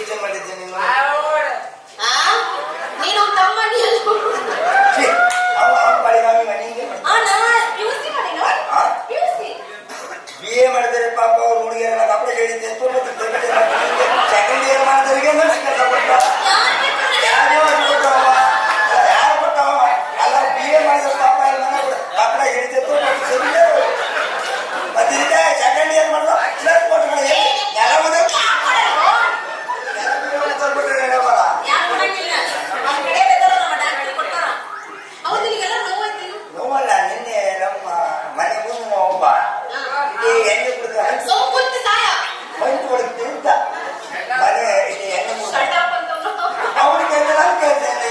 ಯೋಚನೆ ಮಾಡಿದ್ದೆ ನೀನು ನೀನು ತಮ್ಮನಿ BA ಮಾಡಿದರೆ ಪಾಪ ಅವ್ರು ಹುಡುಗಿಯರ ಕಪಡೆ ಹೇಳಿದ್ದೆ ಸೆಕೆಂಡ್ ಇಯರ್ ಮಾಡಿದವರಿಗೆ ಯಾರು ಕೊಟ್ಟವ ಅಲ್ಲ BA ಮಾಡಿದ ಪಾಪ ಕಪಡೆ ಹೇಳಿದ್ದೆ ಮತ್ತೆ ಸೆಕೆಂಡ್ ಇಯರ್ ಮಾಡಿದ ನೋವಲ್ಲ. ನಿನ್ನೆ ನಮ್ಮ ಮನೆ ಮುಂದೆ ಒಬ್ಬ ಎಣ್ಣೆ ಕುಡಿದ ಮಂಚು ಹೊಡಿತು ಅಂತ ಮನೆ ಎಣ್ಣೆ ಅವನಿಗೆ ನಾನು ಕೇಳ್ತೇನೆ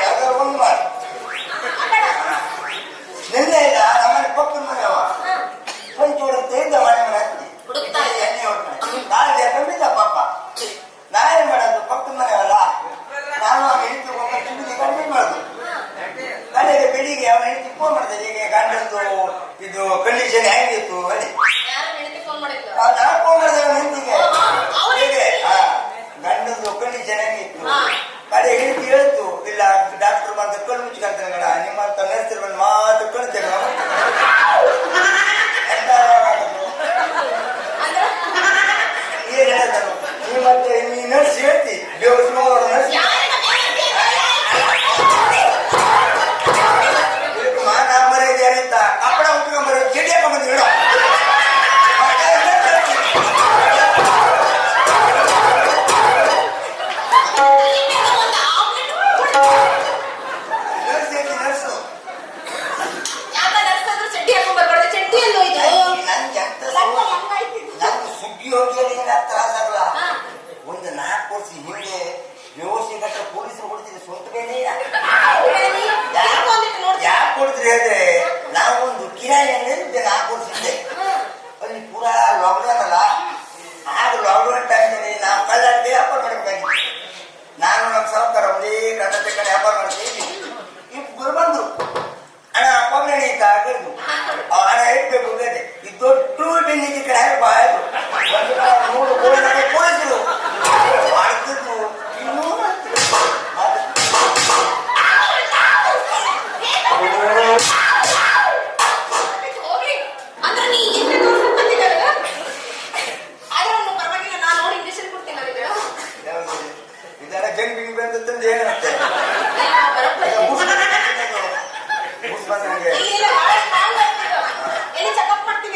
ಯಾವ್ದಾರು ಒಂದು ಮಾಡಿ ನಿನ್ನೆ ಇಲ್ಲ ನಮ್ಮನೆ ಪಕ್ಕದ ಮನೆಯವ ಮಂಚು ಹೊಡುತ್ತೆ ಇದ್ದ ಮನೆ ಹತ್ತಿ ಎಣ್ಣೆ ಹೊಡ್ತಾನೆ ನಾಳೆ ಖಂಡಿತ ಪಾಪ ನಾ ಏನ್ ಮಾಡೋದು ಪಕ್ಕದ ಮನೆಯವಲ್ಲ ನಾನು ಆ ಹೆಂಡತಿ ಒಬ್ಬ ಚಿಂದಿ ಕಂಪ್ಲೀಟ್ ಮಾಡುದು ಕಡೆಗೆ ಬೆಳಿಗ್ಗೆ ಅವನ ಹೆಂಡತಿ ಫೋನ್ ಮಾಡ್ತೇನೆ ಹೀಗೆ ಗಂಡಂದು ಇದು ಕಂಡೀಷನ್ ಹೆಂಗಿತ್ತು ಹೇಳಿ ನಾನು ಫೋನ್ ಮಾಡಿದೆ ಅವನ ಹೆಂಡತಿಗೆ ಹೇಗೆ ಗಂಡಂದು ಕಂಡೀಷನ್ ಹೆಂಗಿತ್ತು ಕಡೆ ಹೆಂಡತಿ ಹೇಳ್ತು ಇಲ್ಲ ಡಾಕ್ಟರ್ ಬಂದು ಕಣ್ಣು ಮುಚ್ಕೊಂತಾನೆ ಗಣ ನಿಮ್ಮಂತ ನರ್ಸರು ಬಂದು ಮಾತು ಕಳ್ತೇನೆ ಎಂತ ಏನ್ ಹೇಳಿದ್ರು ನೀ ಮತ್ತೆ ನೀ ನರ್ಸ್ ಹೇಳ್ತಿ ನರ್ಸ್ ಮಾನ ಮರ್ಯಾದೆ ಅಂತ ಕಪ್ಪಡ ಉಟ್ಕೊಂಡ್ಬರ ಗಿಡಿ ಹಾಕೊಂಡ್ಬಂದು ಹೇಳೋ ನಂಗೆ ಸುಗ್ಗಿ ಹೋಗಿ ತ್ರಾಸ ಆಗಲ್ಲ. ಒಂದು 4 ವರ್ಷ ಹಿಂದೆ ವ್ಯವಸ್ಥೆ ಕಟ್ಟ ಪೊಲೀಸರು ಕೊಡ್ತೀರಿ ಸ್ವಂತ ಬೇನೆ ಯಾಕೆ ಕೊಡ್ತೀರಿ ಹೇಳಿದ್ರೆ ನಾವು ಒಂದು ಕಿರಾಯಿ ಅಂಗಡಿ 4 ವರ್ಷ ಹಿಂದೆ ಅಲ್ಲಿ ಪೂರಾ ಲಾಕ್ಡೌನ್ ಅಲ್ಲ. ಆಗ ಲಾಕ್ಡೌನ್ ಟೈಮ್ನಲ್ಲಿ ನಾವು ಕಳ್ಳಾಡಿ ವ್ಯಾಪಾರ ಮಾಡಬೇಕಾಗಿತ್ತು. ನಾನು ನಮ್ಮ ಸಾವುಕಾರ ಒಂದೇ ಕಣ್ಣ ಕಡೆ ವ್ಯಾಪಾರ ಮಾಡ್ತೀವಿ. ಇಬ್ಬರು ಬಂದ್ರು ಹಣ ಪಗಣಿ ಅಂತ ಆಗಿದ್ದು ಹಣ ಇಟ್ಬೇಕು ಗದೆ ಈ ದೊಡ್ಡ ಬೆನ್ನಿಗೆ ಕಡೆ ಹಾಕಿ ಬಾಯ್ದು ಒಂದು 3 ಪೊಲೀಸರು ಮಾಡ್ತಿದ್ರು. ಇನ್ನೂ ಇದೆಲ್ಲ ಜಂಗ್ ಬಿಂಗ್ ಬಂದಂದು ಏನಾಗ್ತದೆ ಚೆಕಪ್ ಮಾಡಿದ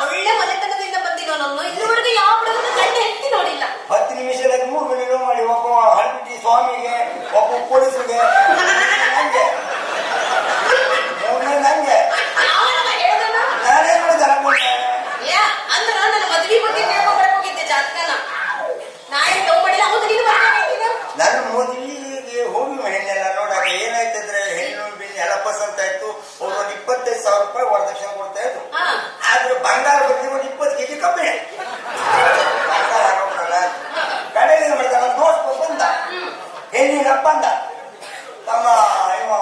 ಒಳ್ಳೆ ಮನೆತನದಿಂದ ಬಂದಿರೋ ನಾನು ಇಲ್ಲಿವರೆಗೆ ಯಾವ ಗಂಟೆ ಹೆಂಡತಿ ನೋಡಿಲ್ಲ. 10 ನಿಮಿಷದಲ್ಲಿ 3 ಮಿನಿಟ್ ಮಾಡಿ ಒಬ್ಬ ಹಳ್ಬಿಟ್ಟಿ ಸ್ವಾಮಿಗೆ ಒಬ್ಬ ಪೊಲೀಸರಿಗೆ ನಂಗೆ ನಂಗೆ ನಾನೇನ್ ಮಾಡಿದೆ ಅಂದ್ರೆ ನನ್ನ ಮದುವೆ ಬಗ್ಗೆ ಕೇಳ್ಕೊಂಡ್ಬರಕ್ ಹೋಗಿದ್ದೆ ಜಾತಕನ ನಾಳೆ ಲವ್ ಮಾಡಿಲ್ಲ ಅವತ್ತು ನೀನು ನನ್ನ ಮದುವೆಗೆ ಹೋಗಿ ಹೆಣ್ಣೆಲ್ಲ ನೋಡಾಕ ಏನಾಯ್ತಂದ್ರೆ ಹೆಣ್ಣು ಬಿಣ್ಣು ಎಲ್ಲ ಪಸಂತ ಆಯ್ತು. ಅವ್ರು ಒಂದು 25,000 ರೂಪಾಯಿ ವರದಕ್ಷಿಣೆ ಕೊಡ್ತಾ ಇದ್ರು. ಆದ್ರೆ ಬಂಗಾರ ಬಗ್ಗೆ ಒಂದು 20 ಕೆಜಿ ಕಮ್ಮಿ ಬಂಗಾರ ಹಾಕೋಲ್ಲ. ಕಡೆಗೆ ಮಾಡಿದ ದೋಸ್ತ ಬಂದ ಹೆಣ್ಣಿನ ಬಂದ ತಮ್ಮ ಇವ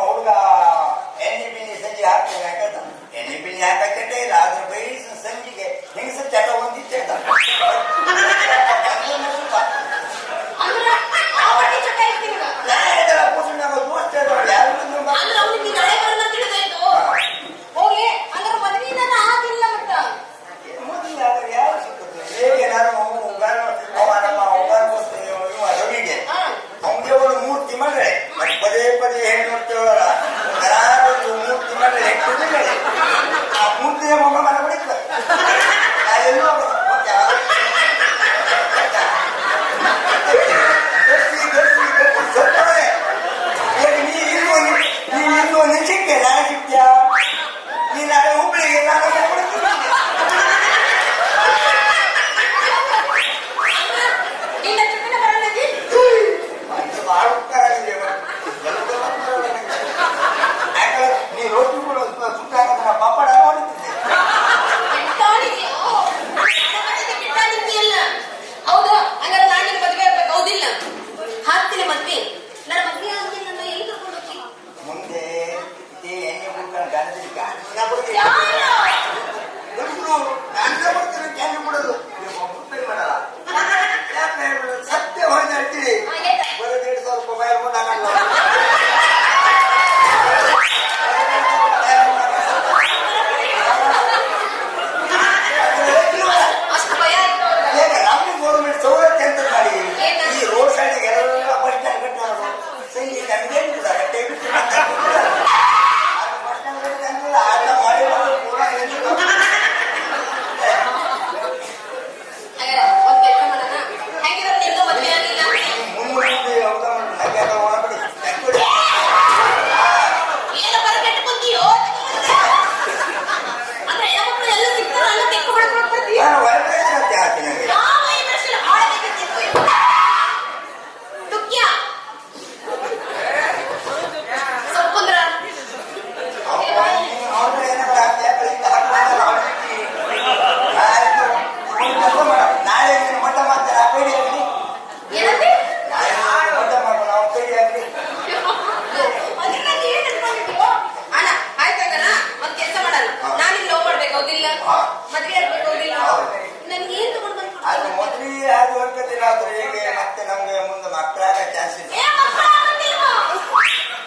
ಮಕ್ಕಳಾಗ ಚಾನ್ಸ್ ಇಲ್ಲ. ಏ ಮಕ್ಕಳ ಆಗಂಗಿಲ್ವಾ?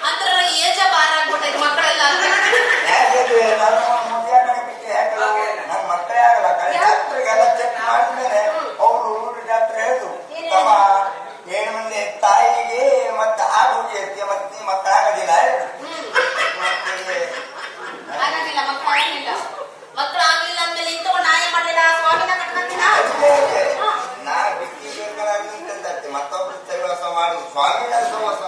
ಅಂದ್ರ ಏಜ ಬಾರ ಆಗ್ಬಿಟ್ಟೈತಿ ಮಕ್ಕಳೆಲ್ಲ ಯಾಕೆ ನಾನು ಮುಂದೆ ಬಿಟ್ಟು ಯಾಕಲ್ಲ ನನ್ ಮಕ್ಕಳೇ ಆಗಲ್ಲ. ಡಾಕ್ಟರ್ಗೆಲ್ಲ ಚೆಕ್ ಮಾಡಿದ್ಮೇಲೆ ಅವರು ಡಾಕ್ಟರ್ ಹೇಳಿದ್ರು, ತಮ್ಮ 7 ಮಂದಿ ತಾಯಿಗೆ ಮತ್ತೆ ಆಗೋಗಿ ಐತಿ ಮತ್ತೆ ನೀ ಮಕ್ಕಳಾಗೋದಿಲ್ಲ. ಆಗಂಗಿಲ್ಲ ಮಕ್ಕಳ ಆಗಂಗಿಲ್ಲ. ಮಕ್ಕಳು ಆಗ್ಲಿಲ್ಲ ಅಂದ್ಮೇಲೆ ಇಂತಕೊಂಡು ನಾ ಏನ್ ಮಾಡ್ಲಿಲ್ಲ ಸ್ವಾಮಿನ ಕಟ್ಕೊಂತೀನ ನಾ ಬಿಟ್ಟಿಗೆ ಮತ್ತೊಬ್ರು ಸಹವಾಸ ಮಾಡು ಸ್ವಾಮಿನ ಸಹವಾಸ